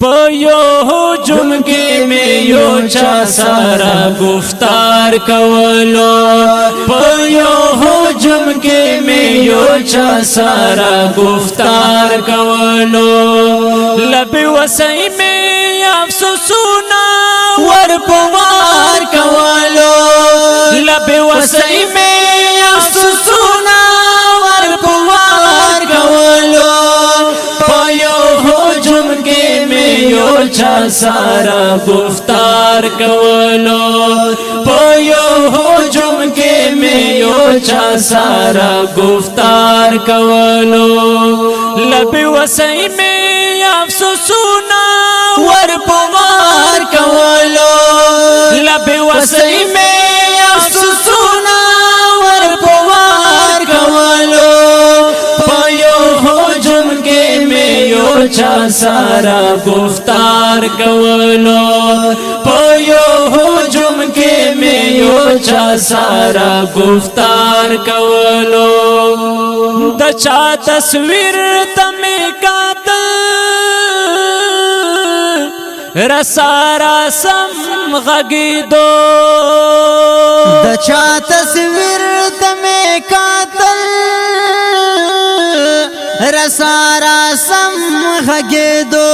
پيو هجوم کې مې یو چا سره گفتار کولو پيو هجوم کې مې یو چا سره گفتار کولو لب وسای مې افسوسونه ور پوار کولو لب وسای مې افسوسونه ور پوار کولو پيو هجوم کې مې یو چا سره گفتار کولو پيو هجوم کې مې یو چا سره گفتار کولو لب وسای مې افسوسونه ور پوار کولو لب وسای مې افسوسونه ور پوار کولو پيو هجوم کې مې یو چا سره گفتار کولو پيو هجوم کې مې یو چا سره گفتار کولو د چا تصویر تمه کاتل رسارا سم غږیدو د چا تصویر تمه کاتل رسارا سم غږیدو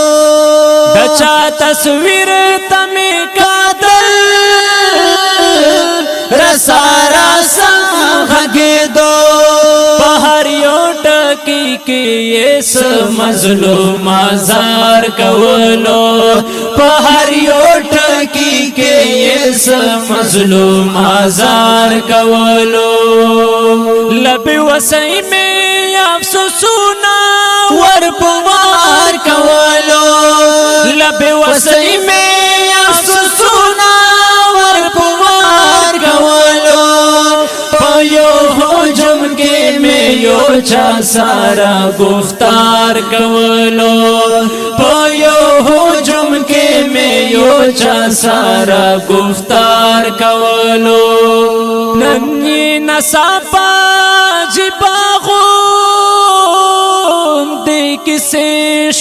د چا تصویر تمه کاتل رسارا سم غږیدو بهر یو ټکی کې اس مظلوم آزار کولو بهر یو ټکی کې اس مظلوم آزار کولو لب وسای مې افسوسونه ور پوار کولو لب وسای مې افسوسونه ور پوار کولو پيو هجوم کې مې یو چا سره گفتار کولو پيو هجوم کې مې یو چا سره گفتار کولو ننی نصافا جباغو دې کیسه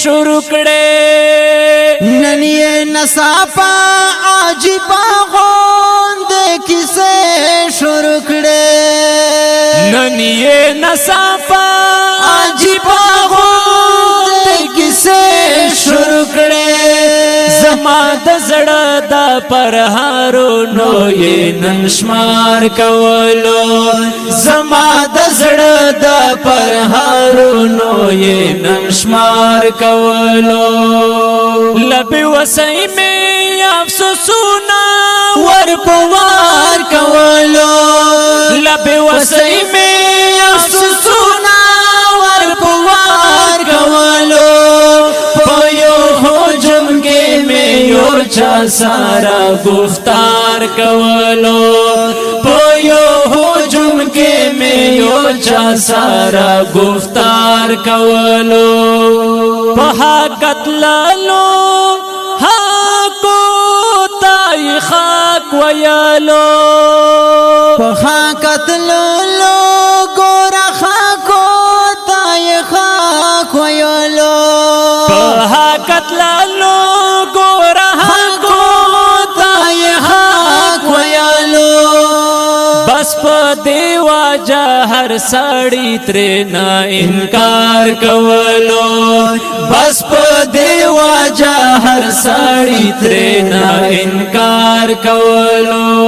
شروع کړې ننی نصافا عجیبا غوند کیسه شروع کړې ننی نصافا عجیبا غوند کیسه شروع کړې زما د زړه د پرهارونو یې نن شمار کولو زما د زړه د پرهارونو یې نن شمار کولو لب وسای مې افسوسونه ور پوار کولو لب وسای مې افسوسونه ور پوار کولو پيو هجوم کې مې یو چا سره گفتار کولو پيو هجوم کې مې یو چا سره گفتار کولو په قتللو ها کو تای خاک ویالو په قتللو ګور خاکو تای خاک ویلو په قتللو ګور خاکو تای خاک ویلو بس په دیوا جهر سړی تر نه انکار کولو بس په دیوا جهر سړی تر نه انکار کولو